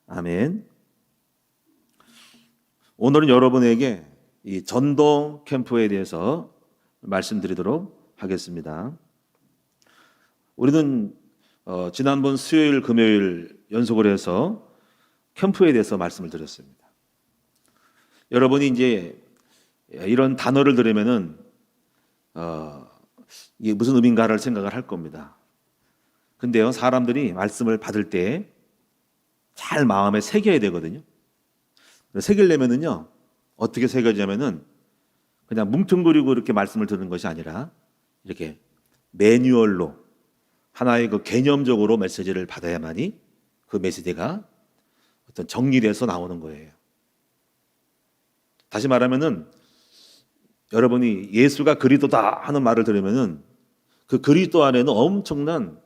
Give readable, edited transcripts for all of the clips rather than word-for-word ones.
아멘. 오늘은 여러분에게 이 전도 캠프에 대해서 말씀드리도록 하겠습니다. 우리는 지난번 수요일, 금요일 연속을 해서 캠프에 대해서 말씀을 드렸습니다. 여러분이 이제 이런 단어를 들으면은 이게 무슨 의미인가를 생각을 할 겁니다. 근데요, 사람들이 말씀을 받을 때 잘 마음에 새겨야 되거든요. 새기려면은요, 어떻게 새겨지냐면은 그냥 뭉뚱그리고 이렇게 말씀을 듣는 것이 아니라 이렇게 매뉴얼로 하나의 그 개념적으로 메시지를 받아야만이 그 메시지가 어떤 정리돼서 나오는 거예요. 다시 말하면은 여러분이 예수가 그리스도다 하는 말을 들으면은 그 그리스도 안에는 엄청난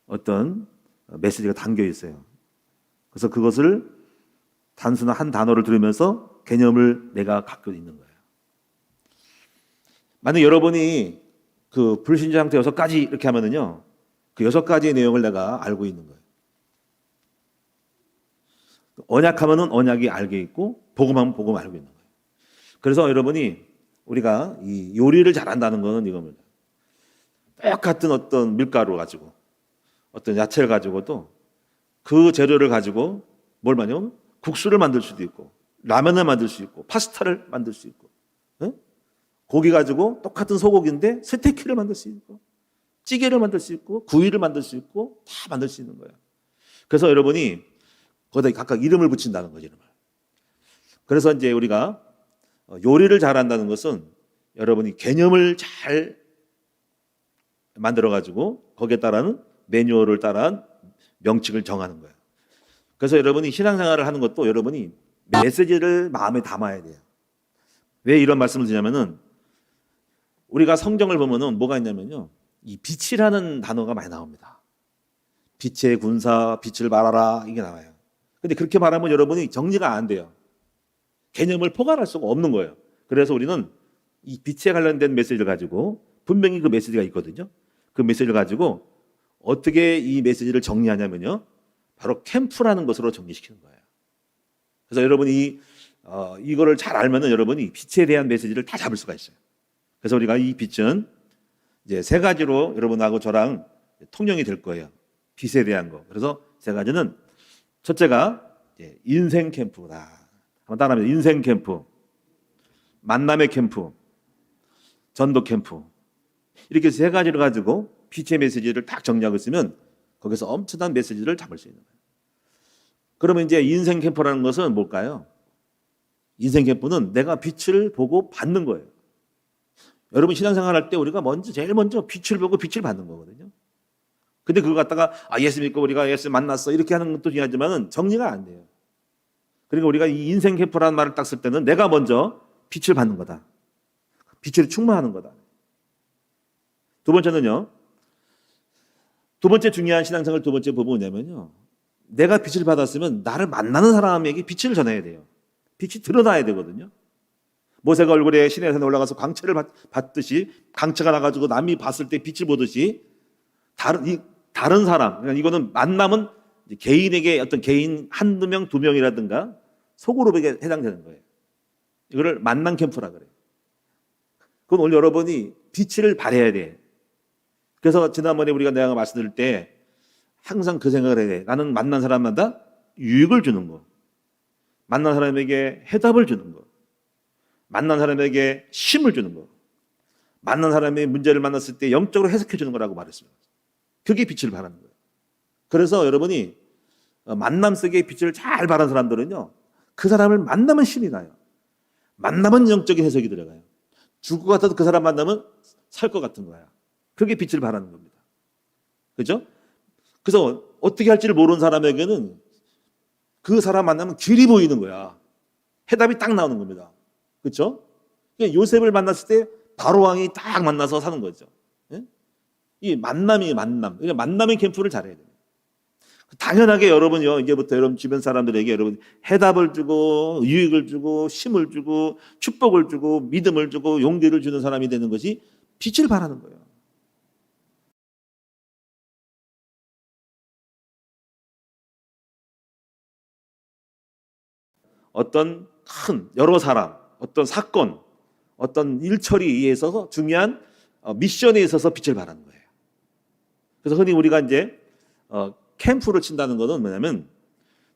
어떤 메시지가 담겨 있어요. 그래서 그것을 단순한 한 단어를 들으면서 개념을 내가 갖고 있는 거예요. 만약 여러분이 그 불신자 상태 6가지 이렇게 하면은요, 그 6가지의 내용을 내가 알고 있는 거예요. 언약하면은 언약이 알게 있고, 복음하면 복음 알고 있는 거예요. 그래서 여러분이 우리가 이 요리를 잘한다는 거는 이겁니다. 똑같은 어떤 밀가루 가지고, 어떤 야채를 가지고도 그 재료를 가지고 뭘 만들면 국수를 만들 수도 있고, 라면을 만들 수 있고, 파스타를 만들 수 있고, 고기 가지고 똑같은 소고기인데 스테이크를 만들 수 있고, 찌개를 만들 수 있고, 구이를 만들 수 있고, 다 만들 수 있는 거예요. 그래서 여러분이 거기다 각각 이름을 붙인다는 거죠, 이름을. 그래서 이제 우리가 요리를 잘한다는 것은 여러분이 개념을 잘 만들어 가지고 거기에 따른 매뉴얼을 따른 명칭을 정하는 거예요. 그래서 여러분이 신앙생활을 하는 것도 여러분이 메시지를 마음에 담아야 돼요. 왜 이런 말씀을 드냐면은 우리가 성경을 보면은 뭐가 있냐면요, 이 빛이라는 단어가 많이 나옵니다. 빛의 군사, 빛을 발하라, 이게 나와요. 근데 그렇게 말하면 여러분이 정리가 안 돼요. 개념을 포괄할 수가 없는 거예요. 그래서 우리는 이 빛에 관련된 메시지를 가지고 분명히 그 메시지가 있거든요. 그 메시지를 가지고 어떻게 이 메시지를 정리하냐면요, 바로 캠프라는 것으로 정리시키는 거예요. 그래서 여러분이 이거를 잘 알면은 여러분이 빛에 대한 메시지를 다 잡을 수가 있어요. 그래서 우리가 이 빛은 이제 3가지로 여러분하고 저랑 통용이 될 거예요. 빛에 대한 거. 그래서 3가지는 첫째가 인생 캠프다. 한번 따라합니다. 인생 캠프, 만남의 캠프, 전도 캠프. 이렇게 3가지를 가지고 빛의 메시지를 딱 정리하고 있으면 거기서 엄청난 메시지를 잡을 수 있는 거예요. 그러면 이제 인생 캠프라는 것은 뭘까요? 인생 캠프는 내가 빛을 보고 받는 거예요. 여러분 신앙생활 할 때 우리가 제일 먼저 빛을 보고 빛을 받는 거거든요. 근데 그거 갖다가 예수 믿고 우리가 예수 만났어 이렇게 하는 것도 중요하지만은 정리가 안 돼요. 그러니까 우리가 이 인생 캠프라는 말을 딱 쓸 때는 내가 먼저 빛을 받는 거다. 빛으로 충만하는 거다. 두 번째는요, 두 번째 중요한 신앙생활 두 번째 부분은 뭐냐면요, 내가 빛을 받았으면 나를 만나는 사람에게 빛을 전해야 돼요. 빛이 드러나야 되거든요. 모세가 얼굴에 시내에 올라가서 광채를 받듯이, 광채가 나가지고 남이 봤을 때 빛을 보듯이 다른 사람, 그러니까 이거는 만남은 개인에게 어떤 개인 한두 명, 2명이라든가 소그룹에게 해당되는 거예요. 이거를 만남 캠프라 그래요. 그건 오늘 여러분이 빛을 발해야 돼. 그래서 지난번에 내가 말씀드릴 때 항상 그 생각을 해야 돼. 나는 만난 사람마다 유익을 주는 거, 만난 사람에게 해답을 주는 거, 만난 사람에게 힘을 주는 거, 만난 사람의 문제를 만났을 때 영적으로 해석해 주는 거라고 말했습니다. 그게 빛을 발하는 거예요. 그래서 여러분이 만남 속에 빛을 잘 발하는 사람들은요, 그 사람을 만나면 힘이 나요. 만나면 영적인 해석이 들어가요. 죽을 것 같아도 그 사람 만나면 살 것 같은 거야. 그게 빛을 발하는 겁니다. 그죠? 그래서 어떻게 할지를 모르는 사람에게는 그 사람 만나면 길이 보이는 거야. 해답이 딱 나오는 겁니다. 그렇죠? 요셉을 만났을 때 바로왕이 딱 만나서 사는 거죠. 예? 이 만남. 그러니까 만남의 캠프를 잘해야 돼요. 당연하게 여러분요, 이제부터 여러분 주변 사람들에게 여러분 해답을 주고 유익을 주고 힘을 주고 축복을 주고 믿음을 주고 용기를 주는 사람이 되는 것이 빛을 발하는 거예요. 어떤 큰 여러 사람, 어떤 사건, 어떤 일처리에 있어서 중요한 미션에 있어서 빛을 발하는 거예요. 그래서 흔히 우리가 이제 캠프를 친다는 것은 뭐냐면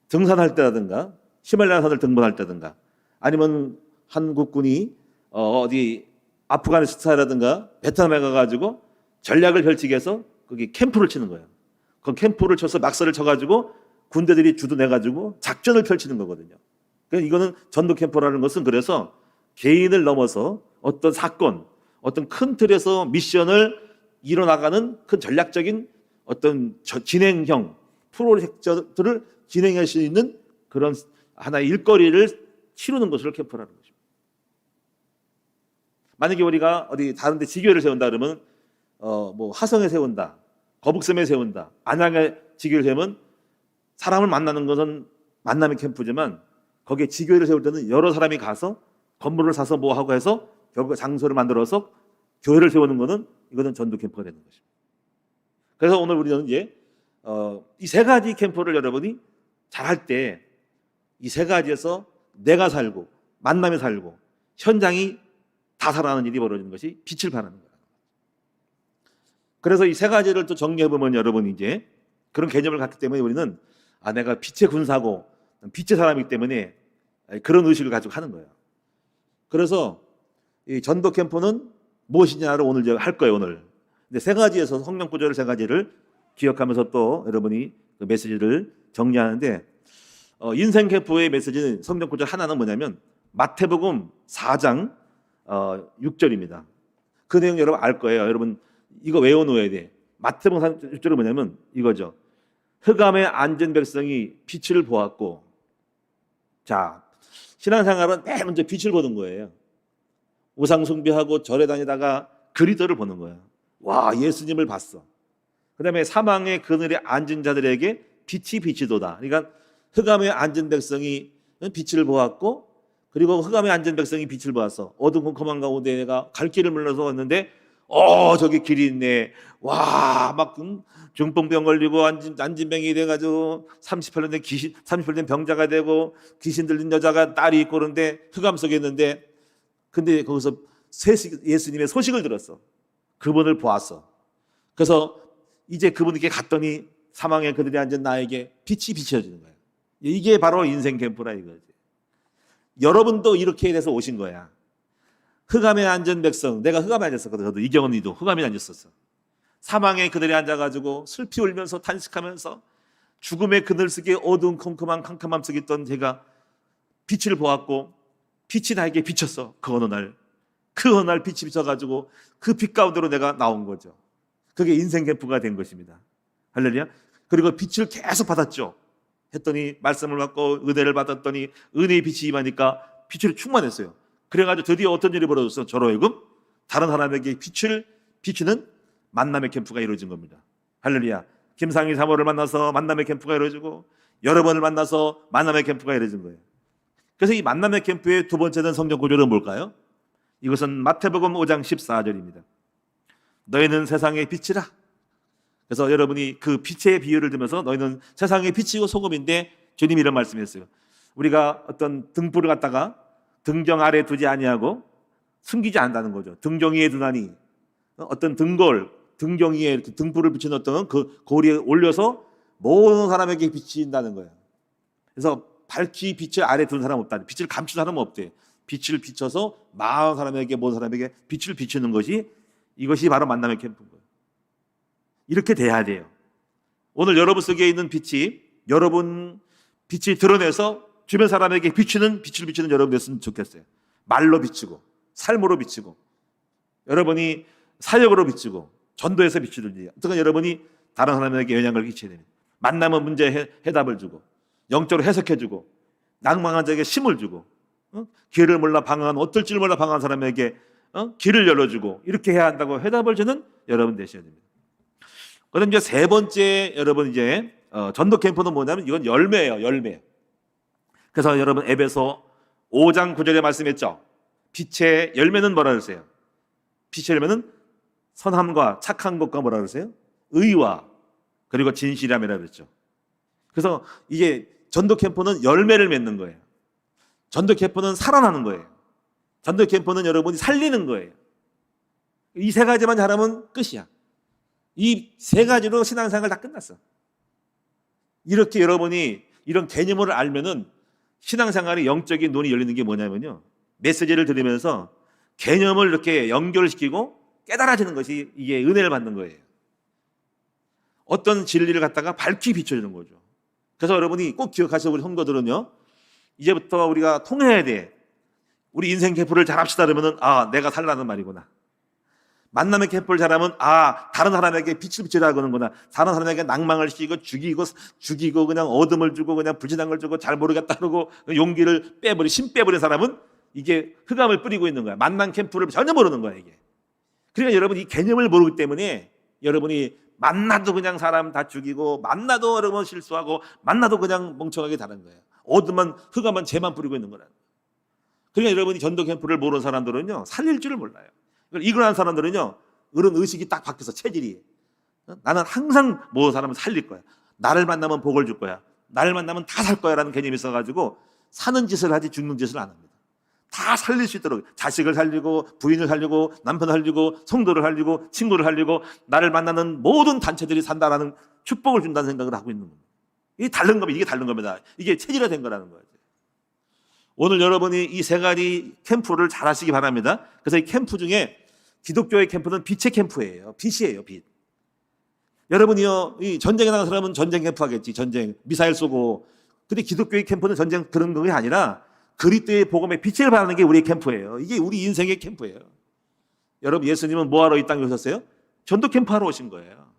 등산할 때라든가 히말라야 산을 등반할 때든가 아니면 한국군이 어디 아프가니스탄이라든가 베트남에 가가지고 전략을 펼치기 위해서 거기 캠프를 치는 거예요. 그 캠프를 쳐서 막사를 쳐가지고 군대들이 주둔해가지고 작전을 펼치는 거거든요. 그러니까 이거는 전도 캠프라는 것은 그래서 개인을 넘어서 어떤 사건, 어떤 큰 틀에서 미션을 이뤄나가는 큰 전략적인 어떤 진행형 프로젝트를 진행할 수 있는 그런 하나의 일거리를 치르는 것을 캠프라는 것입니다. 만약에 우리가 어디 다른 데 지교회를 세운다 그러면 뭐 화성에 세운다, 거북섬에 세운다, 안양에 지교회를 세우면 사람을 만나는 것은 만남의 캠프지만 거기에 지교회를 세울 때는 여러 사람이 가서 건물을 사서 뭐 하고 해서 결국 장소를 만들어서 교회를 세우는 것은 이것은 전도 캠프가 되는 것입니다. 그래서 오늘 우리는 이제 이 세 가지 캠프를 여러분이 잘할 때 이 세 가지에서 내가 살고 만남이 살고 현장이 다 살아나는 일이 벌어지는 것이 빛을 발하는 거예요. 그래서 이 세 가지를 또 정리해 보면 여러분이 이제 그런 개념을 갖기 때문에 우리는 내가 빛의 군사고 빛의 사람이기 때문에 그런 의식을 가지고 하는 거예요. 그래서 이 전도 캠프는 무엇이냐를 오늘 이제 할 거예요. 오늘. 근데 세 가지에서 성령 구조를 세 가지를 기억하면서 또 여러분이 그 메시지를 정리하는데 인생 캠프의 메시지는 성령 구조 하나는 뭐냐면 마태복음 4장 6절입니다. 그 내용 여러분 알 거예요. 여러분 이거 외워놓아야 돼. 마태복음 4장 6절은 뭐냐면 이거죠. 흑암에 앉은 백성이 빛을 보았고, 자 신앙생활은 맨 먼저 빛을 보는 거예요. 우상 숭배하고 절에 다니다가 그리스도를 보는 거예요. 와, 예수님을 봤어. 그 다음에 사망의 그늘에 앉은 자들에게 빛이 비치도다. 그러니까 흑암에 앉은 백성이 빛을 보았고, 그리고 흑암에 앉은 백성이 빛을 보았어. 어두컴컴한 가운데 내가 갈 길을 몰라서 왔는데 저기 길이 있네. 와, 막 중풍병 걸리고 안진병이 돼가지고 38년 된 38년 된 병자가 되고 귀신 들린 여자가 딸이 있고 그런데 흑암 속에 있는데, 근데 거기서 예수님의 소식을 들었어. 그분을 보았어. 그래서 이제 그분에게 갔더니 사망의 그들이 앉은 나에게 빛이 비춰지는 거예요. 이게 바로 인생 캠프라 이거지. 여러분도 이렇게 돼서 오신 거야. 흑암에 앉은 백성, 내가 흑암에 앉았었거든. 저도 이경은이도 흑암에 앉았었어. 사망의 그들이 앉아가지고 슬피 울면서 탄식하면서 죽음의 그늘 속에 어두운 컴컴한 캄캄함 속에 있던 제가 빛을 보았고 빛이 나에게 비쳤어. 그 어느 날 빛이 비쳐가지고 그 빛 가운데로 내가 나온 거죠. 그게 인생 캠프가 된 것입니다. 할렐루야. 그리고 빛을 계속 받았죠. 했더니 말씀을 받고 은혜를 받았더니 은혜의 빛이 임하니까 빛으로 충만했어요. 그래가지고 드디어 어떤 일이 벌어졌어? 저로 하여금 다른 사람에게 빛을 비추는 만남의 캠프가 이루어진 겁니다. 할렐루야. 김상희 사모를 만나서 만남의 캠프가 이루어지고 여러 번을 만나서 만남의 캠프가 이루어진 거예요. 그래서 이 만남의 캠프의 두 번째는 성경 구조는 뭘까요? 이것은 마태복음 5장 14절입니다. 너희는 세상의 빛이라. 그래서 여러분이 그 빛의 비유를 들면서 너희는 세상의 빛이고 소금인데 주님이 이런 말씀했어요. 우리가 어떤 등불을 갖다가 등정 아래 두지 아니하고 숨기지 않는다는 거죠. 등정 위에 두나니 어떤 등정 위에 등불을 비추는 어떤 그 고리에 올려서 모든 사람에게 비친다는 거예요. 그래서 밝히 빛을 아래 둔 사람 없다. 빛을 감춘 사람은 없대. 빛을 비춰서 많은 사람에게 모든 사람에게 빛을 비추는 것이 이것이 바로 만남의 캠프인 거예요. 이렇게 돼야 돼요. 오늘 여러분 속에 있는 빛이 여러분 빛이 드러내서 주변 사람에게 비추는 빛을 비추는 여러분 됐으면 좋겠어요. 말로 비추고 삶으로 비추고 여러분이 사역으로 비추고 전도해서 비추든지 어떤 여러분이 다른 사람에게 영향을 끼쳐야 됩니다. 만나면 문제 해답을 주고 영적으로 해석해주고 낭망한 자에게 힘을 주고 길을 몰라 방황한 어떨 줄 몰라 방황한 사람에게 길을 열어주고 이렇게 해야 한다고 해답을 주는 여러분 되셔야 됩니다. 그럼 이제 세 번째 여러분 이제 전도 캠프는 뭐냐면 이건 열매예요. 열매. 그래서 여러분 에베소 5장 9절에 말씀했죠. 빛의 열매는 뭐라 그러세요? 빛의 열매는 선함과 착한 것과 뭐라 그러세요? 의와 그리고 진실함이라 그랬죠. 그래서 이게 전도 캠프는 열매를 맺는 거예요. 전도 캠프는 살아나는 거예요. 전도 캠프는 여러분이 살리는 거예요. 이 세 가지만 잘하면 끝이야. 이 세 가지로 신앙생활 다 끝났어. 이렇게 여러분이 이런 개념을 알면은 신앙생활의 영적인 눈이 열리는 게 뭐냐면요, 메시지를 들으면서 개념을 이렇게 연결시키고 깨달아지는 것이 이게 은혜를 받는 거예요. 어떤 진리를 갖다가 밝히 비춰주는 거죠. 그래서 여러분이 꼭 기억하시고, 우리 성도들은요, 이제부터 우리가 통해야 돼. 우리 인생 캠프를 잘합시다 그러면은, 아, 내가 살라는 말이구나. 만남의 캠프를 잘하면, 아, 다른 사람에게 빛을 비추라 그러는구나. 다른 사람에게 낭망을 시키고 죽이고 그냥 어둠을 주고 그냥 불신한 걸 주고 잘 모르겠다 그러고 용기를 빼버린, 심 빼버린 사람은 이게 흑암을 뿌리고 있는 거야. 만남 캠프를 전혀 모르는 거야, 이게. 그러니까 여러분, 이 개념을 모르기 때문에 여러분이 만나도 그냥 사람 다 죽이고, 만나도 여러분 실수하고, 만나도 그냥 멍청하게 다른 거예요. 어둠만, 흑암만 죄만 뿌리고 있는 거라는 거예요. 그러니까 여러분이 전도 캠프를 모르는 사람들은요, 살릴 줄을 몰라요. 이그러한 사람들은요, 그런 의식이 딱 바뀌어서, 체질이. 나는 항상 모든 사람을 살릴 거야. 나를 만나면 복을 줄 거야. 나를 만나면 다 살 거야 라는 개념이 있어가지고 사는 짓을 하지 죽는 짓을 안 합니다. 다 살릴 수 있도록 자식을 살리고 부인을 살리고 남편을 살리고 성도를 살리고 친구를 살리고 나를 만나는 모든 단체들이 산다라는 축복을 준다는 생각을 하고 있는 겁니다. 이게 다른 겁니다. 이게 다른 겁니다. 이게 체질화된 거라는 거예요. 오늘 여러분이 이 세 가지 캠프를 잘 하시기 바랍니다. 그래서 이 캠프 중에 기독교의 캠프는 빛의 캠프예요. 빛이에요, 빛. 여러분이요, 이 전쟁에 나간 사람은 전쟁 캠프 하겠지. 전쟁, 미사일 쏘고. 근데 기독교의 캠프는 전쟁 그런 게 아니라 그리스도의 복음의 빛을 발하는 게 우리의 캠프예요. 이게 우리 인생의 캠프예요. 여러분, 예수님은 뭐하러 이 땅에 오셨어요? 전도 캠프하러 오신 거예요.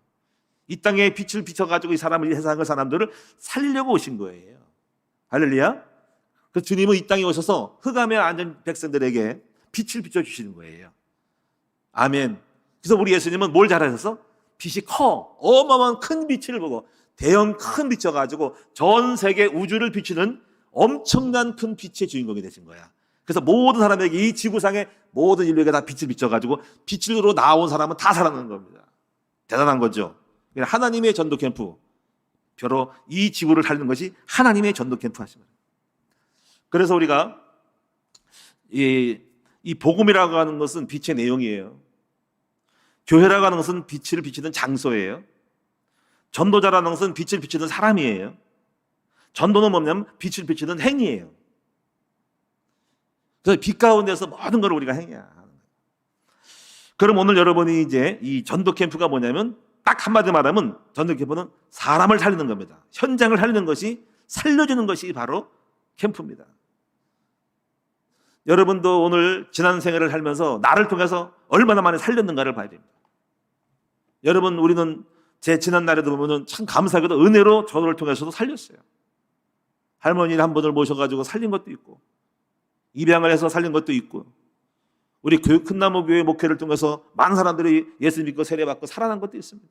이 땅에 빛을 비춰가지고 이 사람을, 이 세상의 사람들을 살리려고 오신 거예요. 할렐루야. 그 주님은 이 땅에 오셔서 흑암에 앉은 백성들에게 빛을 비춰주시는 거예요. 아멘. 그래서 우리 예수님은 뭘 잘하셔서? 빛이 커, 어마어마한 큰 빛을 보고, 대형 큰 비춰가지고 전 세계 우주를 비추는 엄청난 큰 빛의 주인공이 되신 거야. 그래서 모든 사람에게, 이 지구상의 모든 인류에게 다 빛을 비춰가지고 빛으로 나온 사람은 다 살아나는 겁니다. 대단한 거죠. 하나님의 전도 캠프, 바로 이 지구를 살리는 것이 하나님의 전도 캠프 하신 거예요. 그래서 우리가 이 복음이라고 하는 것은 빛의 내용이에요. 교회라고 하는 것은 빛을 비추는 장소예요. 전도자라는 것은 빛을 비추는 사람이에요. 전도는 뭐냐면 빛을 비추는 행위예요. 그래서 빛 가운데서 모든 걸 우리가 행해야 하는 거예요. 그럼 오늘 여러분이 이제 이 전도 캠프가 뭐냐면, 딱 한마디 말하면 전도 캠프는 사람을 살리는 겁니다. 현장을 살리는 것이, 살려주는 것이 바로 캠프입니다. 여러분도 오늘 지난 생애를 살면서 나를 통해서 얼마나 많이 살렸는가를 봐야 됩니다. 여러분, 우리는 제 지난 날에도 보면은 참 감사하게도 은혜로 저를 통해서도 살렸어요. 할머니를 한 분을 모셔가지고 살린 것도 있고, 입양을 해서 살린 것도 있고, 우리 큰나무 교회 목회를 통해서 많은 사람들이 예수 믿고 세례받고 살아난 것도 있습니다.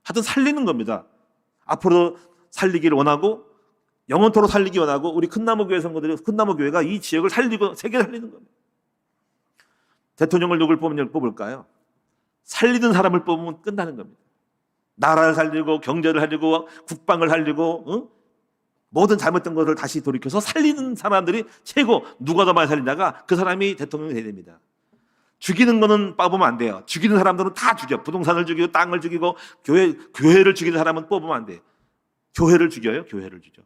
하여튼 살리는 겁니다. 앞으로 살리기를 원하고, 영원토록 살리기 원하고, 우리 큰나무 교회 성도들이, 큰나무 교회가 이 지역을 살리고 세계를 살리는 겁니다. 대통령을 누굴 뽑을까요? 살리는 사람을 뽑으면 끝나는 겁니다. 나라를 살리고 경제를 살리고 국방을 살리고, 응? 모든 잘못된 것을 다시 돌이켜서 살리는 사람들이 최고. 누가 더 많이 살리다가 그 사람이 대통령이 돼야 됩니다. 죽이는 거는 뽑으면 안 돼요. 죽이는 사람들은 다 죽여. 부동산을 죽이고 땅을 죽이고 교회를 죽이는 사람은 뽑으면 안 돼요. 교회를 죽여요. 교회를 죽여.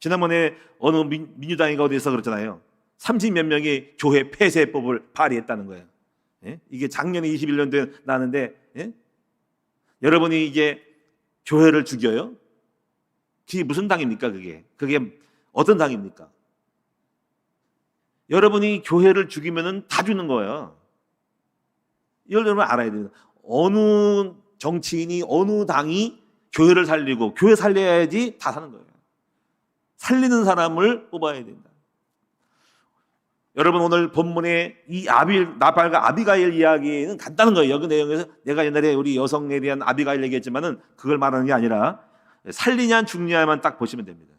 지난번에 어느 민주당이가 어디서 그랬잖아요. 30몇 명이 교회 폐쇄법을 발의했다는 거예요. 예? 이게 작년에 21년도에 나는데, 예? 여러분이 이제 교회를 죽여요? 그게 무슨 당입니까? 그게 어떤 당입니까? 여러분이 교회를 죽이면은 다 죽는 거예요. 이걸 여러분 알아야 돼요. 어느 정치인이, 어느 당이 교회를 살리고, 교회 살려야지 다 사는 거예요. 살리는 사람을 뽑아야 된다. 여러분, 오늘 본문의 이 나발과 아비가일 이야기는 간단한 거예요. 여기 내용에서 내가 옛날에 우리 여성에 대한 아비가일 얘기했지만은 그걸 말하는 게 아니라 살리냐 죽냐만 딱 보시면 됩니다.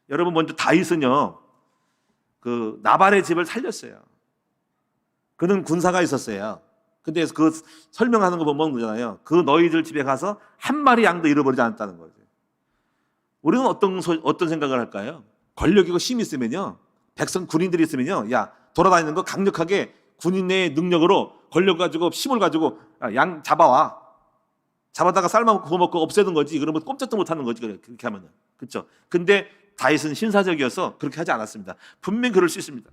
여러분, 먼저 다윗은요, 그 나발의 집을 살렸어요. 그는 군사가 있었어요. 근데 그 설명하는 거 보면 그러잖아요. 그 너희들 집에 가서 한 마리 양도 잃어버리지 않았다는 거죠. 우리는 어떤 생각을 할까요? 권력이고 힘이 있으면요, 백성 군인들이 있으면요, 야, 돌아다니는 거 강력하게 군인의 능력으로 권력 가지고 힘을 가지고 양 잡아와. 잡아다가 삶아 구워 먹고 없애는 거지. 그러면 꼼짝도 못 하는 거지. 그렇게 하면은. 그렇죠? 근데 다윗은 신사적이어서 그렇게 하지 않았습니다. 분명히 그럴 수 있습니다.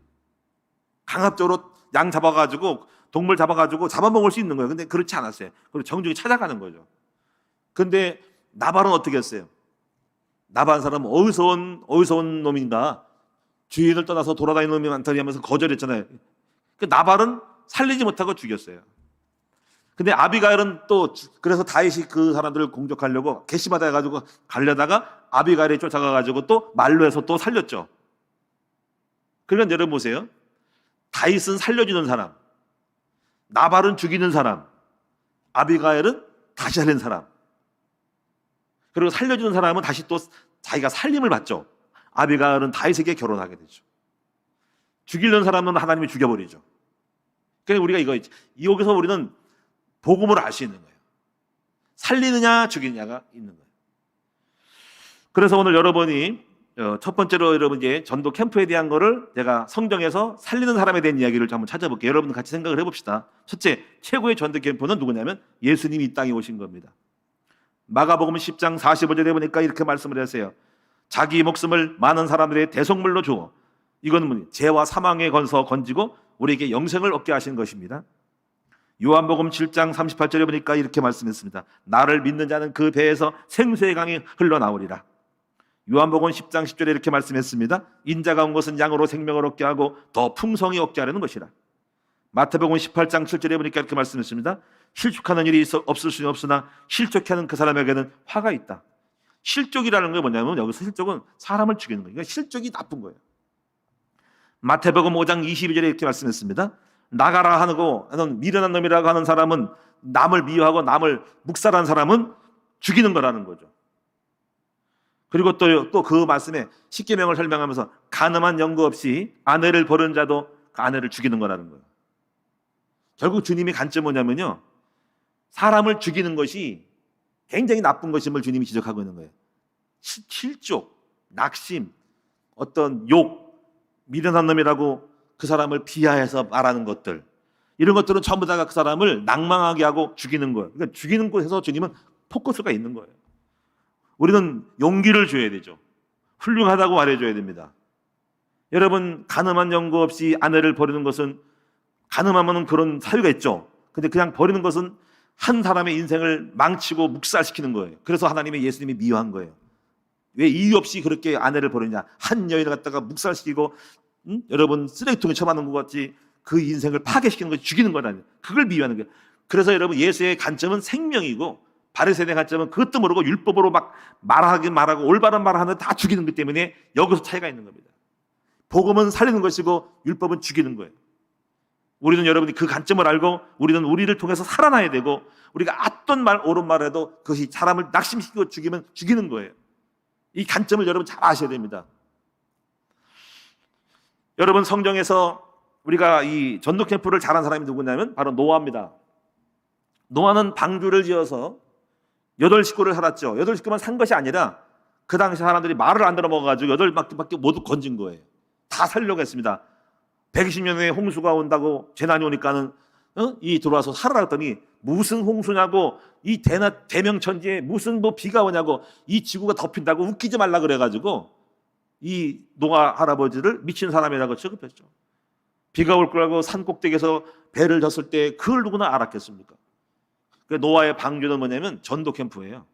강압적으로 양 잡아가지고 동물 잡아가지고 잡아먹을 수 있는 거예요. 근데 그렇지 않았어요. 그리고 정중히 찾아가는 거죠. 근데 나발은 어떻게 했어요? 나발 사람은 어디서 온 놈인가? 주인을 떠나서 돌아다니는 놈이 많다니 하면서 거절했잖아요. 그 나발은 살리지 못하고 죽였어요. 근데 아비가일은 또 그래서 다윗이 그 사람들을 공격하려고 괘씸하다 해가지고 가려다가 아비가일이 쫓아가가지고 또 말로 해서 또 살렸죠. 그러니까 여러분 보세요. 다윗은 살려주는 사람, 나발은 죽이는 사람, 아비가일은 다시 살리는 사람. 그리고 살려주는 사람은 다시 또 자기가 살림을 받죠. 아비가일은 다윗에게 결혼하게 되죠. 죽이려는 사람은 하나님이 죽여버리죠. 그러니까 우리가 여기서 우리는 복음을 알 수 있는 거예요. 살리느냐 죽이느냐가 있는 거예요. 그래서 오늘 여러분이 첫 번째로 여러분 이제 전도 캠프에 대한 거를 제가 성경에서 살리는 사람에 대한 이야기를 한번 찾아볼게요. 여러분 같이 생각을 해봅시다. 첫째, 최고의 전도 캠프는 누구냐면 예수님이 이 땅에 오신 겁니다. 마가복음 10장 45절에 보니까 이렇게 말씀을 했어요. 자기 목숨을 많은 사람들의 대속물로 주어 이건 죄와 사망에 건지고 우리에게 영생을 얻게 하신 것입니다. 요한복음 7장 38절에 보니까 이렇게 말씀했습니다. 나를 믿는 자는 그 배에서 생수의 강이 흘러나오리라. 요한복음 10장 10절에 이렇게 말씀했습니다. 인자가 온 것은 양으로 생명을 얻게 하고 더 풍성히 얻게 하려는 것이라. 마태복음 18장 7절에 보니까 이렇게 말씀했습니다. 실족하는 일이 없을 수는 없으나 실족해 하는 그 사람에게는 화가 있다. 실족이라는 게 뭐냐면 여기서 실족은 사람을 죽이는 거예요. 그러니까 실족이 나쁜 거예요. 마태복음 5장 22절에 이렇게 말씀했습니다. 나가라 하는 미련한 놈이라고 하는 사람은 남을 미워하고 남을 묵살한 사람은 죽이는 거라는 거죠. 그리고 또 그 말씀에 십계명을 설명하면서 간음한 연고 없이 아내를 버린 자도 그 아내를 죽이는 거라는 거예요. 결국 주님의 관점은 뭐냐면요, 사람을 죽이는 것이 굉장히 나쁜 것임을 주님이 지적하고 있는 거예요. 실족, 낙심, 어떤 욕, 미련한 놈이라고 그 사람을 비하해서 말하는 것들, 이런 것들은 전부 다가 그 사람을 낭망하게 하고 죽이는 거예요. 그러니까 죽이는 곳에서 주님은 포커스가 있는 거예요. 우리는 용기를 줘야 되죠. 훌륭하다고 말해줘야 됩니다. 여러분, 간음한 연고 없이 아내를 버리는 것은, 간음하면 그런 사유가 있죠. 근데 그냥 버리는 것은 한 사람의 인생을 망치고 묵살시키는 거예요. 그래서 하나님의 예수님이 미워한 거예요. 왜 이유 없이 그렇게 아내를 버리냐? 한 여인을 갖다가 묵살시키고 여러분 쓰레기통에 쳐맞는 것 같이 그 인생을 파괴시키는 것이 죽이는 거라는, 그걸 비유하는 거예요. 그래서 여러분 예수의 관점은 생명이고 바리새인의 관점은 그것도 모르고 율법으로 막 말하고 올바른 말을 하는데 다 죽이는 것 때문에 여기서 차이가 있는 겁니다. 복음은 살리는 것이고 율법은 죽이는 거예요. 우리는 여러분이 그 관점을 알고 우리는 우리를 통해서 살아나야 되고, 우리가 어떤 말 옳은 말을 해도 그것이 사람을 낙심시키고 죽이면 죽이는 거예요. 이 관점을 여러분 잘 아셔야 됩니다. 여러분, 성경에서 우리가 이 전도 캠프를 잘한 사람이 누구냐면 바로 노아입니다. 노아는 방주를 지어서 8식구를 살았죠. 8식구만 산 것이 아니라 그 당시 사람들이 말을 안 들어먹어가지고 8바퀴 모두 건진 거예요. 다 살려고 했습니다. 120년 후에 홍수가 온다고 재난이 오니까는 들어와서 살아라 했더니 무슨 홍수냐고, 이 대명천지에 무슨 비가 오냐고, 이 지구가 덮인다고 웃기지 말라 그래가지고 이 노아 할아버지를 미친 사람이라고 취급했죠. 비가 올 거라고 산 꼭대기에서 배를 졌을 때 그걸 누구나 알았겠습니까? 노아의 방주는 뭐냐면 전도 캠프예요.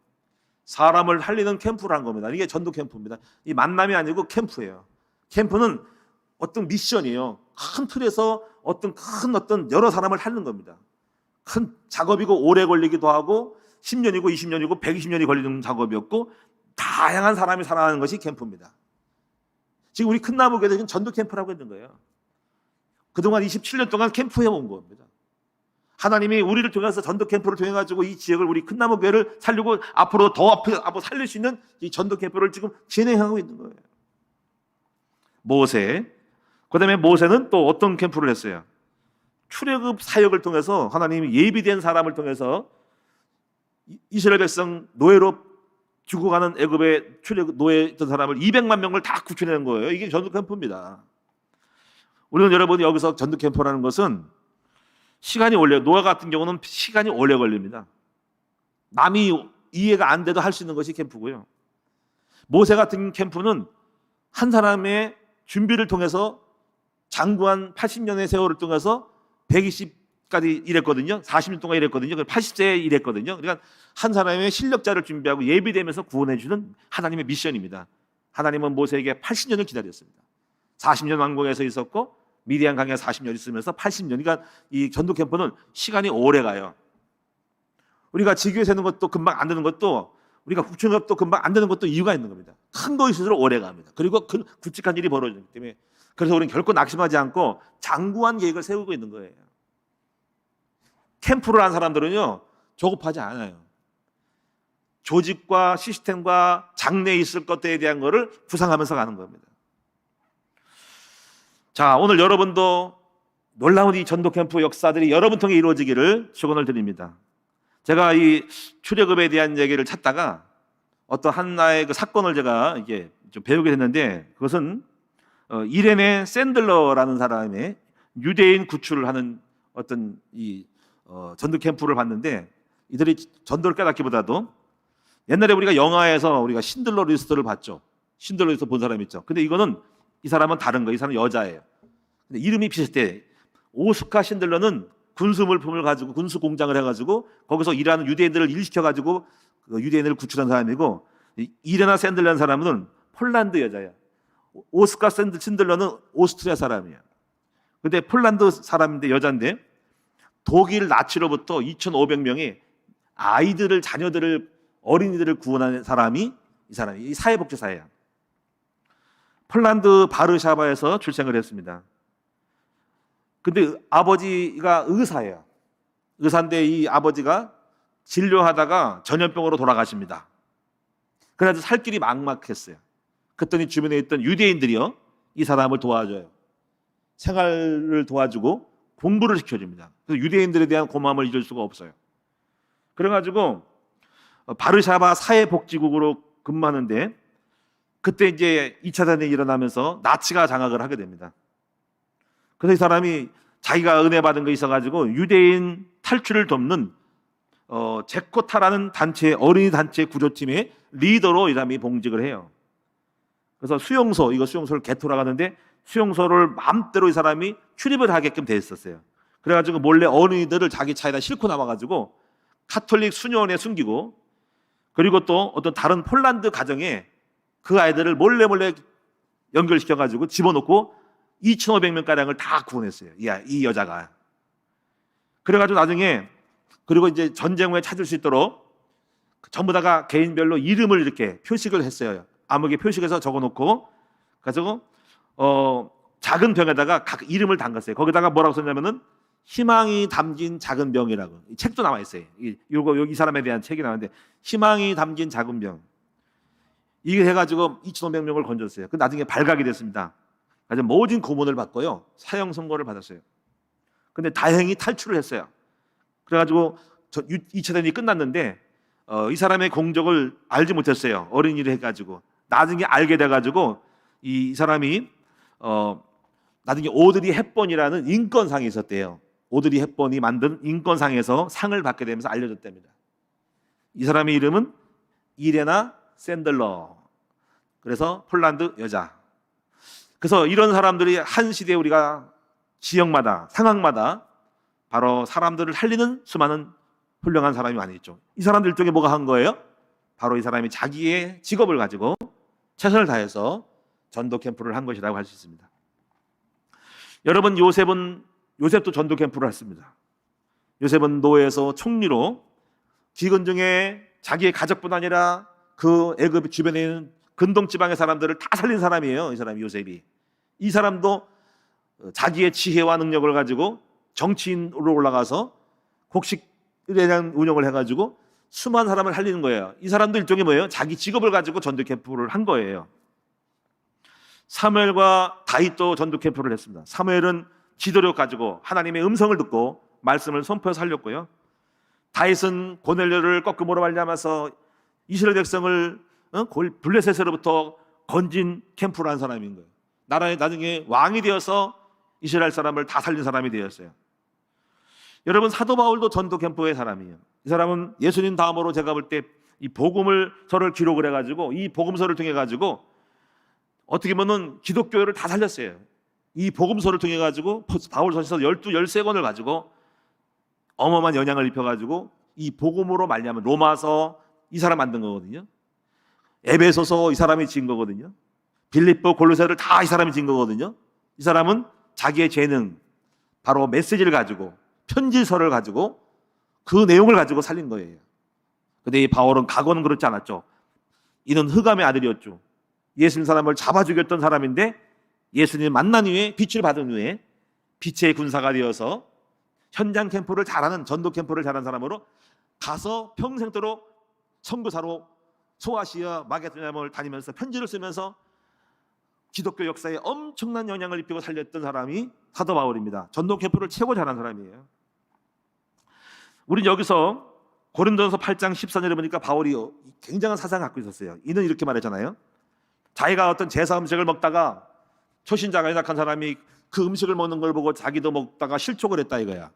사람을 살리는 캠프를 한 겁니다. 이게 전도 캠프입니다. 이 만남이 아니고 캠프예요. 캠프는 어떤 미션이에요. 큰 틀에서 어떤 여러 사람을 살리는 겁니다. 큰 작업이고 오래 걸리기도 하고 10년이고 20년이고 120년이 걸리는 작업이었고, 다양한 사람이 살아가는 것이 캠프입니다. 지금 우리 큰나무교회는 전도 캠프라고 했는 거예요. 그동안 27년 동안 캠프해 온 겁니다. 하나님이 우리를 통해서 전도 캠프를 통해 가지고 이 지역을, 우리 큰나무교회를 살리고 앞으로 더 앞으로 살릴 수 있는 이 전도 캠프를 지금 진행하고 있는 거예요. 모세, 그다음에 모세는 또 어떤 캠프를 했어요? 출애굽 사역을 통해서 하나님이 예비된 사람을 통해서 이스라엘 백성 노예로 죽어가는 애굽의 노예했던 사람을 200만 명을 다 구출해낸 거예요. 이게 전도 캠프입니다. 우리는 여러분이 여기서 전도 캠프라는 것은 시간이 오래, 노아 같은 경우는 시간이 오래 걸립니다. 남이 이해가 안 돼도 할 수 있는 것이 캠프고요. 모세 같은 캠프는 한 사람의 준비를 통해서 장구한 80년의 세월을 통해서 120까지 일했거든요. 40년 동안 일했거든요. 80세에 일했거든요. 그러니까 한 사람의 실력자를 준비하고 예비되면서 구원해 주는 하나님의 미션입니다. 하나님은 모세에게 80년을 기다렸습니다. 40년 왕궁에서 있었고 미디안 강에 40년 있으면서 80년. 그러니까 이 전도 캠프는 시간이 오래 가요. 우리가 지교에 세는 것도 금방 안 되는 것도, 우리가 국정업도 금방 안 되는 것도 이유가 있는 겁니다. 큰 것일수록 오래 갑니다. 그리고 굵직한 일이 벌어지기 때문에. 그래서 우리는 결코 낙심하지 않고 장구한 계획을 세우고 있는 거예요. 캠프를 한 사람들은요, 조급하지 않아요. 조직과 시스템과 장래에 있을 것들에 대한 것을 구상하면서 가는 겁니다. 자, 오늘 여러분도 놀라운 이 전도 캠프 역사들이 여러분 통해 이루어지기를 축원을 드립니다. 제가 이 출애굽에 대한 얘기를 찾다가 어떤 하나의 그 사건을 제가 이게 좀 배우게 됐는데, 그것은 이레네 샌들러라는 사람의 유대인 구출을 하는 어떤 이 전도 캠프를 봤는데, 이들이 전도를 깨닫기보다도 옛날에 우리가 영화에서 우리가 신들러 리스트를 봤죠. 신들러 리스트 본 사람 있죠. 근데 이거는, 이 사람은 다른 거예요. 이 사람은 여자예요. 근데 이름이 비슷해. 오스카 신들러는 군수 물품을 가지고 군수 공장을 해가지고 거기서 일하는 유대인들을 일시켜가지고 그 유대인을 구출한 사람이고, 이레나 샌들러라는 사람은 폴란드 여자야. 오스카 신들러는 오스트리아 사람이야. 근데 폴란드 사람인데, 여자인데, 독일 나치로부터 2,500명의 아이들을, 자녀들을, 어린이들을 구원한 사람이 이 사람이, 이 사회복지사예요. 폴란드 바르샤바에서 출생을 했습니다. 근데 아버지가 의사예요. 의사인데 이 아버지가 진료하다가 전염병으로 돌아가십니다. 그래서 살 길이 막막했어요. 그랬더니 주변에 있던 유대인들이요, 이 사람을 도와줘요. 생활을 도와주고 공부를 시켜줍니다. 그래서 유대인들에 대한 고마움을 잊을 수가 없어요. 그래가지고 바르샤바 사회복지국으로 근무하는데, 그때 이제 2차 대전이 일어나면서 나치가 장악을 하게 됩니다. 그래서 이 사람이 자기가 은혜 받은 거 있어가지고 유대인 탈출을 돕는 제코타라는 단체, 어린이 단체 구조팀의 리더로 이 사람이 봉직을 해요. 그래서 수용소를 개토라 가는데, 수용소를 마음대로 이 사람이 출입을 하게끔 돼 있었어요. 그래가지고 몰래 어린이들을 자기 차에다 싣고 나와가지고 카톨릭 수녀원에 숨기고, 그리고 또 어떤 다른 폴란드 가정에 그 아이들을 몰래 연결시켜가지고 집어넣고 2,500명가량을 다 구원했어요. 이 여자가. 그래가지고 나중에, 그리고 이제 전쟁 후에 찾을 수 있도록 전부 다가 개인별로 이름을 이렇게 표식을 했어요. 암흑에 표식해서 적어놓고, 그래서 작은 병에다가 각 이름을 담갔어요. 거기다가 뭐라고 썼냐면은 희망이 담긴 작은 병이라고. 이 책도 나와 있어요. 이 사람에 대한 책이 나왔는데, 희망이 담긴 작은 병. 이게 해가지고 2,500명을 건졌어요. 그 나중에 발각이 됐습니다. 그래서 모진 고문을 받고요, 사형 선고를 받았어요. 근데 다행히 탈출을 했어요. 그래가지고 2차 대전이 끝났는데 이 사람의 공적을 알지 못했어요. 어린이를 해가지고. 나중에 알게 돼가지고 이 사람이 나중에 오드리 헵번이라는 인권상이 있었대요. 오드리 헵번이 만든 인권상에서 상을 받게 되면서 알려졌답니다. 이 사람의 이름은 이레나 샌들러. 그래서 폴란드 여자. 그래서 이런 사람들이 한 시대에 우리가 지역마다, 상황마다 바로 사람들을 살리는 수많은 훌륭한 사람이 많이 있죠. 이 사람들 중에 뭐가 한 거예요? 바로 이 사람이 자기의 직업을 가지고 최선을 다해서 전도 캠프를 한 것이라고 할 수 있습니다. 여러분, 요셉도 전도 캠프를 했습니다. 요셉은 노예에서 총리로 기근 중에 자기의 가족뿐 아니라 그 애굽 주변에 있는 근동 지방의 사람들을 다 살린 사람이에요. 이 사람이 요셉이. 이 사람도 자기의 지혜와 능력을 가지고 정치인으로 올라가서 곡식에 대한 운영을 해가지고 수많은 사람을 살리는 거예요. 이 사람도 일종의 뭐예요? 자기 직업을 가지고 전도 캠프를 한 거예요. 사무엘과 다윗도 전도 캠프를 했습니다. 사무엘은 지도력 가지고 하나님의 음성을 듣고 말씀을 선포해서 살렸고요. 다윗은 고넬료를 꺾음으로 말미암아서 이스라엘 백성을 블레셋으로부터 건진 캠프라는 사람인 거예요. 나중에 왕이 되어서 이스라엘 사람을 다 살린 사람이 되었어요. 여러분, 사도 바울도 전도 캠프의 사람이에요. 이 사람은 예수님 다음으로 제가 볼 때 이 복음서를 기록을 해가지고 이 복음서를 통해 가지고 어떻게 보면 기독교를 다 살렸어요. 이 복음서를 통해 가지고 바울서에서 13권을 가지고 어마어마한 영향을 입혀가지고 이 복음으로 말미암아 로마서 이 사람 만든 거거든요. 에베소서 이 사람이 지은 거거든요. 빌립보, 골로새를 다 이 사람이 지은 거거든요. 이 사람은 자기의 재능, 바로 메시지를 가지고 편지서를 가지고 그 내용을 가지고 살린 거예요. 근데 이 바울은 각오는 그렇지 않았죠. 이는 흑암의 아들이었죠. 예수님 사람을 잡아 죽였던 사람인데 예수님 만난 이후에 빛을 받은 후에 빛의 군사가 되어서 현장 캠프를 잘하는, 전도 캠프를 잘하는 사람으로 가서 평생도록 선교사로 소아시아 마게도냐를 다니면서 편지를 쓰면서 기독교 역사에 엄청난 영향을 입히고 살렸던 사람이 사도 바울입니다. 전도 캠프를 최고 잘한 사람이에요. 우리는 여기서 고린도전서 8장 14절에 보니까 바울이 굉장한 사상을 갖고 있었어요. 이는 이렇게 말했잖아요. 자기가 어떤 제사 음식을 먹다가 초신자가 연약한 사람이 그 음식을 먹는 걸 보고 자기도 먹다가 실족을 했다 이거야.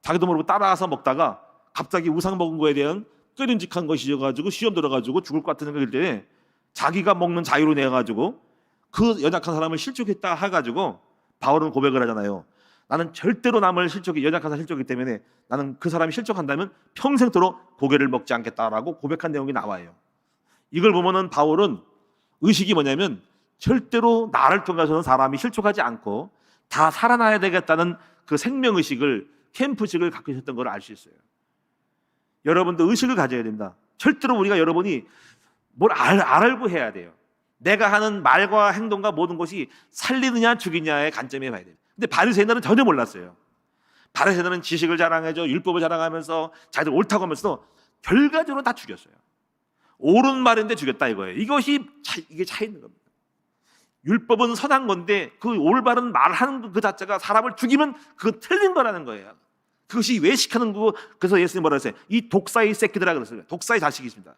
자기도 모르고 따라서 먹다가 갑자기 우상 먹은 거에 대한 끄림직한 것이어가지고 시험 들어가지고 죽을 것 같은 생각일 때 자기가 먹는 자유로 내가지고 그 연약한 사람을 실족했다 해가지고 바울은 고백을 하잖아요. 나는 절대로 남을 연약한 사람 실족이기 때문에 나는 그 사람이 실족한다면 평생도록 고개를 먹지 않겠다라고 고백한 내용이 나와요. 이걸 보면은 바울은 의식이 뭐냐면 절대로 나를 통해서는 사람이 실족하지 않고 다 살아나야 되겠다는 그 생명의식을, 캠프식을 갖고 있었던 걸 알 수 있어요. 여러분도 의식을 가져야 됩니다. 절대로 여러분이 뭘 알고 해야 돼요. 내가 하는 말과 행동과 모든 것이 살리느냐 죽이냐의 관점에 봐야 돼요. 근데 바리새인들은 전혀 몰랐어요. 바리새인들은 지식을 자랑하죠. 율법을 자랑하면서 자기들 옳다고 하면서 결과적으로 다 죽였어요. 옳은 말인데 죽였다 이거예요. 이게 차이 있는 겁니다. 율법은 선한 건데 그 올바른 말하는 그 자체가 사람을 죽이면 그건 틀린 거라는 거예요. 그것이 외식하는 거고. 그래서 예수님 뭐라 했어요? 이 독사의 새끼들아 그랬어요. 독사의 자식이 있습니다.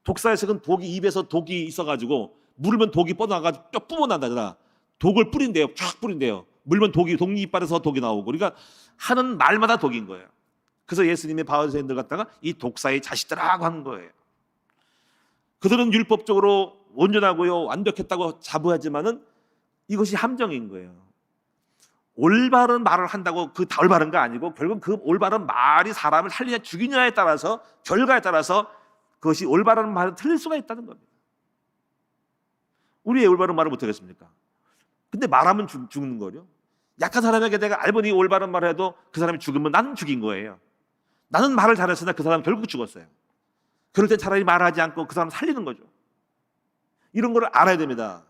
독사의 새끼는 입에서 독이 있어가지고 물으면 독이 뻗어나가지고 뼈 뿜어난다더라. 독을 뿌린대요. 쫙 뿌린대요. 물면 독이빨에서 독이 나오고. 그러니까 하는 말마다 독인 거예요. 그래서 예수님의 바리새인들 갖다가 이 독사의 자식들하고 하는 거예요. 그들은 율법적으로 온전하고요 완벽했다고 자부하지만은 이것이 함정인 거예요. 올바른 말을 한다고 그 다 올바른 거 아니고 결국 그 올바른 말이 사람을 살리냐 죽이냐에 따라서 결과에 따라서 그것이 올바른 말은 틀릴 수가 있다는 겁니다. 우리 왜 올바른 말을 못하겠습니까? 근데 말하면 죽는 거죠. 약한 사람에게 내가 알보니 올바른 말을 해도 그 사람이 죽으면 나는 죽인 거예요. 나는 말을 잘했으나 그 사람은 결국 죽었어요. 그럴 땐 차라리 말하지 않고 그 사람 살리는 거죠. 이런 거를 알아야 됩니다.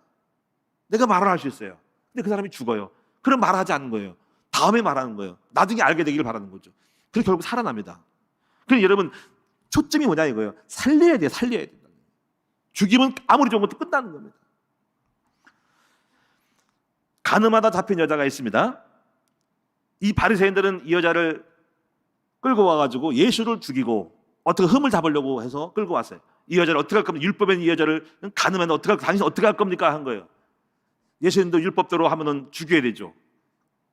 내가 말을 할 수 있어요. 근데 그 사람이 죽어요. 그럼 말하지 않는 거예요. 다음에 말하는 거예요. 나중에 알게 되기를 바라는 거죠. 그래서 결국 살아납니다. 그래서 여러분 초점이 뭐냐 이거예요. 살려야 돼요. 살려야 된다. 죽이면 아무리 좋은 것도 끝나는 겁니다. 가늠하다 잡힌 여자가 있습니다. 이 바리새인들은 이 여자를 끌고 와가지고 예수를 죽이고 어떻게 흠을 잡으려고 해서 끌고 왔어요. 이 여자를 어떻게 할 겁니까? 율법엔 이 여자를 가늠하면 당신 어떻게 할 겁니까? 한 거예요. 예수님도 율법대로 하면은 죽여야 되죠.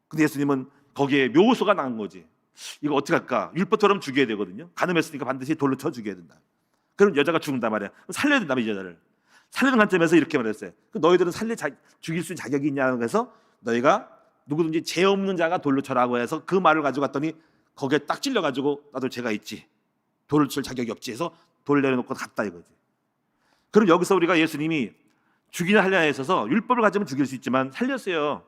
근데 예수님은 거기에 묘수가 나온 거지. 이거 어떻게 할까? 율법처럼 죽여야 되거든요. 가늠했으니까 반드시 돌로 쳐 죽여야 된다. 그럼 여자가 죽는단 말이야. 살려야 된다, 이 여자를. 살리는 관점에서 이렇게 말했어요. 너희들은 죽일 수 있는 자격이 있냐고 해서 너희가 누구든지 죄 없는 자가 돌로 쳐라고 해서 그 말을 가지고 갔더니 거기에 딱 찔려가지고 나도 죄가 있지. 돌을 칠 자격이 없지 해서 돌 내려놓고 갔다 이거지. 그럼 여기서 우리가 예수님이 죽이냐 살려냐에 있어서 율법을 가지면 죽일 수 있지만 살렸어요.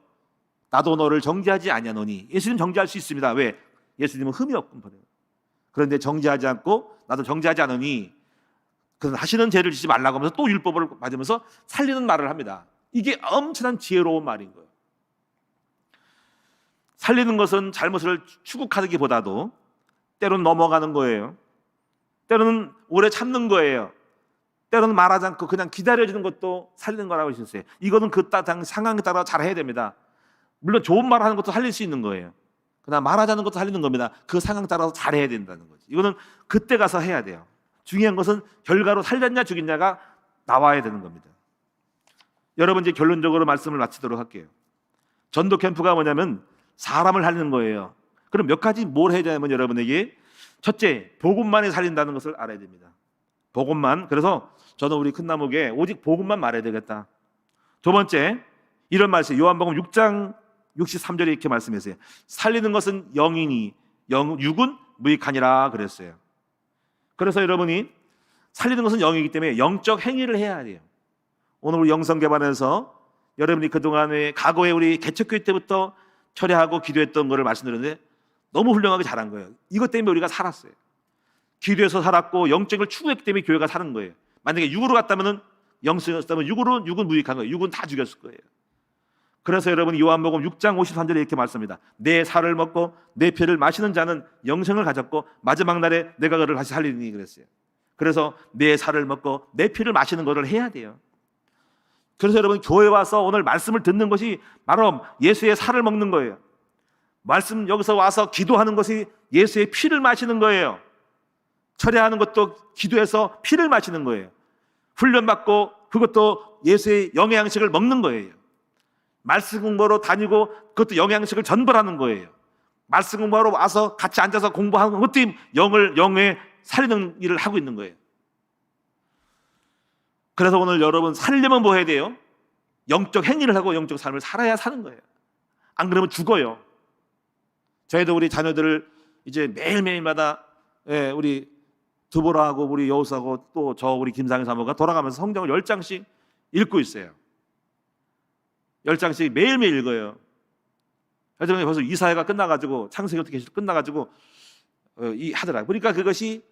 나도 너를 정죄하지 아니하노니. 예수님 정죄할 수 있습니다. 왜? 예수님은 흠이 없군. 그런데 정죄하지 않고 나도 정죄하지 않으니 그는 하시는 죄를 짓지 말라고 하면서 또 율법을 맞으면서 살리는 말을 합니다. 이게 엄청난 지혜로운 말인 거예요. 살리는 것은 잘못을 추국하기보다도 때로는 넘어가는 거예요. 때로는 오래 참는 거예요. 때로는 말하지 않고 그냥 기다려주는 것도 살리는 거라고 하셨어요. 이거는 그 상황에 따라 잘 해야 됩니다. 물론 좋은 말 하는 것도 살릴 수 있는 거예요. 그냥 말하자는 것도 살리는 겁니다. 그 상황에 따라서 잘 해야 된다는 거지. 이거는 그때 가서 해야 돼요. 중요한 것은 결과로 살렸냐 죽였냐가 나와야 되는 겁니다. 여러분, 이제 결론적으로 말씀을 마치도록 할게요. 전도 캠프가 뭐냐면 사람을 살리는 거예요. 그럼 몇 가지 뭘 해야 되냐면 여러분에게 첫째, 복음만에 살린다는 것을 알아야 됩니다. 복음만. 그래서 저는 우리 큰나무교회 오직 복음만 말해야 되겠다. 두 번째, 이런 말씀, 요한복음 6장 63절에 이렇게 말씀했어요. 살리는 것은 영이니 육은 무익하니라 그랬어요. 그래서 여러분이 살리는 것은 영이기 때문에 영적 행위를 해야 돼요. 오늘 우리 영성개발에서 여러분이 그동안에 과거에 우리 개척교회 때부터 철회하고 기도했던 것을 말씀드렸는데 너무 훌륭하게 잘한 거예요. 이것 때문에 우리가 살았어요. 기도해서 살았고 영적을 추구했기 때문에 교회가 사는 거예요. 만약에 육으로 갔다면 영성이었다면 육은 무익한 거예요. 육은 다 죽였을 거예요. 그래서 여러분 요한복음 6장 53절에 이렇게 말씀합니다. 내 살을 먹고 내 피를 마시는 자는 영생을 가졌고 마지막 날에 내가 그를 다시 살리니 그랬어요. 그래서 내 살을 먹고 내 피를 마시는 것을 해야 돼요. 그래서 여러분 교회 와서 오늘 말씀을 듣는 것이 바로 예수의 살을 먹는 거예요. 말씀 여기서 와서 기도하는 것이 예수의 피를 마시는 거예요. 철회하는 것도 기도해서 피를 마시는 거예요. 훈련받고 그것도 예수의 영의 양식을 먹는 거예요. 말씀 공부하러 다니고 그것도 영의 양식을 전달하는 거예요. 말씀 공부하러 와서 같이 앉아서 공부하는 것도 영의 살리는 일을 하고 있는 거예요. 그래서 오늘 여러분 살려면 뭐 해야 돼요? 영적 행위를 하고 영적 삶을 살아야 사는 거예요. 안 그러면 죽어요. 저희도 우리 자녀들을 이제 매일매일마다 우리 드보라하고 우리 여우사하고 또 저 우리 김상희 사모가 돌아가면서 성경을 10장씩 읽고 있어요. 10장씩 매일매일 읽어요. 예전에 벌써 이사회가 끝나가지고 창세기 어떻게 끝나가지고 하더라. 그러니까 그것이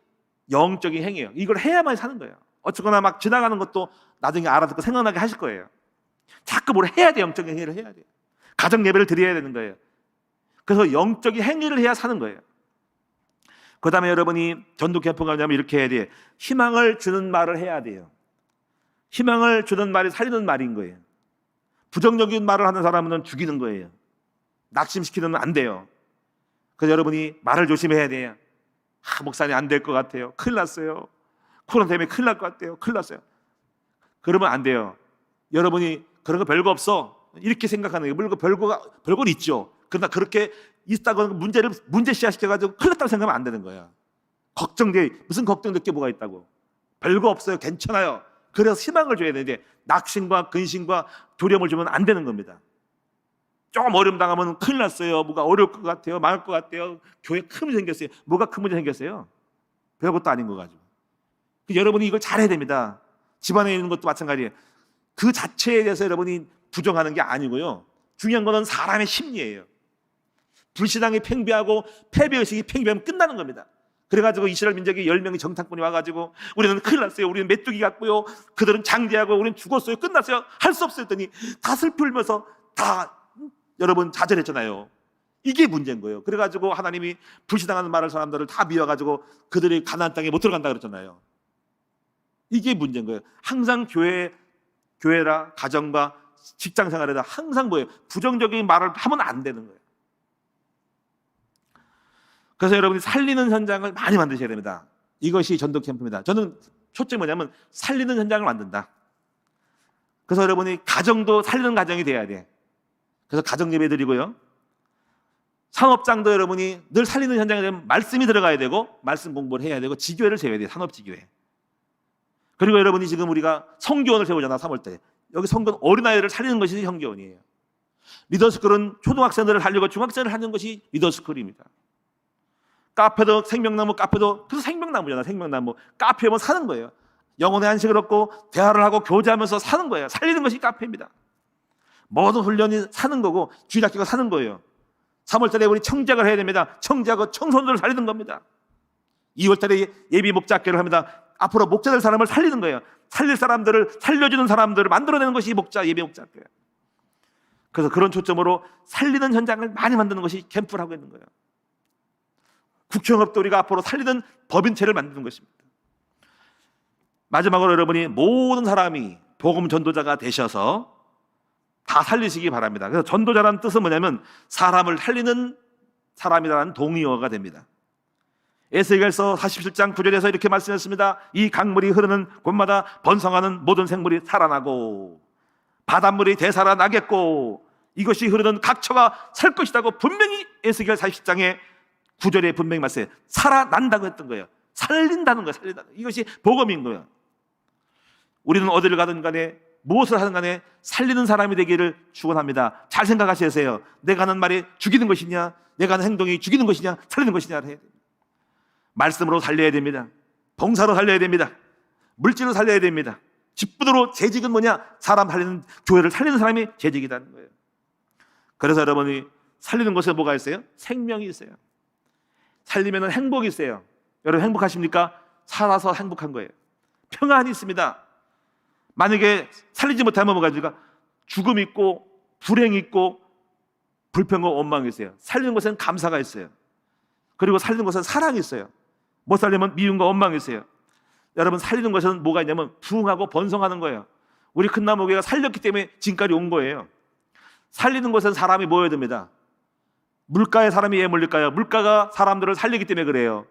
영적인 행위예요. 이걸 해야만 사는 거예요. 어쨌거나 막 지나가는 것도 나중에 알아듣고 생각나게 하실 거예요. 자꾸 뭘 해야 돼. 영적인 행위를 해야 돼요. 가정 예배를 드려야 되는 거예요. 그래서 영적인 행위를 해야 사는 거예요. 그 다음에 여러분이 전도 캠프 가냐면 이렇게 해야 돼요. 희망을 주는 말을 해야 돼요. 희망을 주는 말이 살리는 말인 거예요. 부정적인 말을 하는 사람은 죽이는 거예요. 낙심시키면 안 돼요. 그래서 여러분이 말을 조심해야 돼요. 목사님 안 될 것 같아요. 큰일 났어요. 코로나 때문에 큰일 날 것 같아요. 큰일 났어요. 그러면 안 돼요. 여러분이 그런 거 별거 없어 이렇게 생각하는 거예요. 별거 있죠. 그러나 그렇게 있다고 문제 시작시켜가지고 큰일 났다고 생각하면 안 되는 거야. 걱정돼. 무슨 걱정될 게 뭐가 있다고. 별거 없어요. 괜찮아요. 그래서 희망을 줘야 되는데 낙심과 근심과 두려움을 주면 안 되는 겁니다. 조금 어려움 당하면 큰일 났어요. 뭐가 어려울 것 같아요. 망할 것 같아요. 교회 큰 문제 생겼어요. 뭐가 큰 문제 생겼어요? 별것도 아닌 거 가지고. 여러분이 이걸 잘해야 됩니다. 집안에 있는 것도 마찬가지예요. 그 자체에 대해서 여러분이 부정하는 게 아니고요. 중요한 거는 사람의 심리예요. 불신앙이 팽배하고 패배의식이 팽배하면 끝나는 겁니다. 그래가지고 이스라엘 민족이 10명의 정탐꾼이 와가지고 우리는 큰일 났어요. 우리는 메뚜기 같고요. 그들은 장대하고 우리는 죽었어요. 끝났어요. 할 수 없어요. 했더니 다 슬피 울면서 다 여러분 좌절했잖아요. 이게 문제인 거예요. 그래가지고 하나님이 불신앙하는 말을 사람들을 다 미워가지고 그들이 가나안 땅에 못 들어간다 그랬잖아요. 이게 문제인 거예요. 항상 교회라 가정과 직장 생활에다 항상 뭐예요? 부정적인 말을 하면 안 되는 거예요. 그래서 여러분이 살리는 현장을 많이 만드셔야 됩니다. 이것이 전도 캠프입니다. 저는 초점이 뭐냐면 살리는 현장을 만든다. 그래서 여러분이 가정도 살리는 가정이 돼야 돼. 그래서 가정 예배 드리고요. 산업장도 여러분이 늘 살리는 현장에 되면 말씀이 들어가야 되고 말씀 공부를 해야 되고 지교회를 세워야 돼요. 산업지교회. 그리고 여러분이 지금 우리가 성교원을 세우잖아. 3월달에. 여기 성교원 어린아이를 살리는 것이 성교원이에요. 리더스쿨은 초등학생들을 살리고 중학생을 하는 것이 리더스쿨입니다. 카페도 생명나무 카페도 그래서 생명나무잖아. 생명나무 카페 오면 사는 거예요. 영혼의 안식을 얻고 대화를 하고 교제하면서 사는 거예요. 살리는 것이 카페입니다. 모든 훈련이 사는 거고 주일학교가 사는 거예요. 3월달에 우리 청작을 해야 됩니다. 청작하고 청소년들을 살리는 겁니다. 2월달에 예비 목자학교를 합니다. 앞으로 목자될 사람을 살리는 거예요. 살릴 사람들을 살려주는 사람들을 만들어내는 것이 예비 목자학교예요. 그래서 그런 초점으로 살리는 현장을 많이 만드는 것이 캠프를 하고 있는 거예요. 국영업도 우리가 앞으로 살리는 법인체를 만드는 것입니다. 마지막으로 여러분이 모든 사람이 복음 전도자가 되셔서 다 살리시기 바랍니다. 그래서 전도자라는 뜻은 뭐냐면 사람을 살리는 사람이라는 동의어가 됩니다. 에스겔서 47장 9절에서 이렇게 말씀했습니다. 이 강물이 흐르는 곳마다 번성하는 모든 생물이 살아나고 바닷물이 되살아나겠고 이것이 흐르는 각처가 살 것이라고 분명히 에스겔 40장의 9절에 분명히 말씀해요. 살아난다고 했던 거예요. 살린다는 거예요. 살린다는 거예요. 이것이 복음인 거예요. 우리는 어디를 가든 간에 무엇을 하든 간에 살리는 사람이 되기를 축원합니다. 잘 생각하셔야 해요. 내가 하는 말이 죽이는 것이냐, 내가 하는 행동이 죽이는 것이냐, 살리는 것이냐 해야 됩니다. 말씀으로 살려야 됩니다. 봉사로 살려야 됩니다. 물질로 살려야 됩니다. 직분으로 재직은 뭐냐? 사람 살리는, 교회를 살리는 사람이 재직이라는 거예요. 그래서 여러분이 살리는 것에 뭐가 있어요? 생명이 있어요. 살리면 행복이 있어요. 여러분 행복하십니까? 살아서 행복한 거예요. 평안이 있습니다. 만약에 살리지 못하면 뭐가 있습니까? 죽음이 있고 불행이 있고 불평과 원망이 있어요. 살리는 것은 감사가 있어요. 그리고 살리는 것은 사랑이 있어요. 못 살리면 미움과 원망이 있어요. 여러분 살리는 것은 뭐가 있냐면 부흥하고 번성하는 거예요. 우리 큰나무교회가 살렸기 때문에 지금까지 온 거예요. 살리는 것은 사람이 모여야 됩니다. 물가에 사람이 왜 몰릴까요? 물가가 사람들을 살리기 때문에 그래요.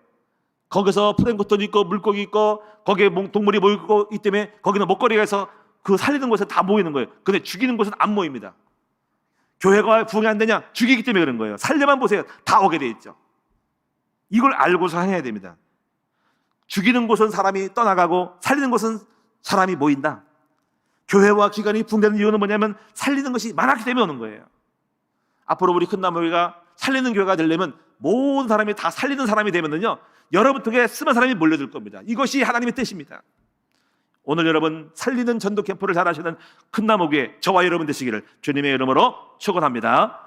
거기서 플랭크톤이 있고 물고기 있고 거기에 동물이 모이고 있기 때문에 거기는 먹거리가 있어 그 살리는 곳에 다 모이는 거예요. 근데 죽이는 곳은 안 모입니다. 교회가 부흥이 안 되냐? 죽이기 때문에 그런 거예요. 살려만 보세요. 다 오게 돼 있죠. 이걸 알고서 해야 됩니다. 죽이는 곳은 사람이 떠나가고 살리는 곳은 사람이 모인다. 교회와 기관이 붕괴되는 이유는 뭐냐면 살리는 것이 많았기 때문에 오는 거예요. 앞으로 우리 큰나무교회가 살리는 교회가 되려면 모든 사람이 다 살리는 사람이 되면요 여러분 통해 수많은 사람이 몰려들 겁니다. 이것이 하나님의 뜻입니다. 오늘 여러분 살리는 전도 캠프를 잘 하시는 큰나무교회 저와 여러분 되시기를 주님의 이름으로 축원합니다.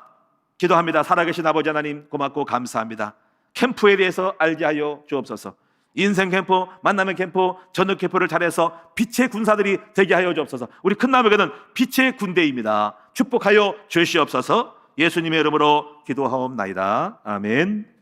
기도합니다. 살아계신 아버지 하나님 고맙고 감사합니다. 캠프에 대해서 알게 하여 주옵소서. 인생 캠프, 만남의 캠프, 전도 캠프를 잘해서 빛의 군사들이 되게 하여 주옵소서. 우리 큰나무교회는 빛의 군대입니다. 축복하여 주시옵소서. 예수님의 이름으로 기도하옵나이다. 아멘.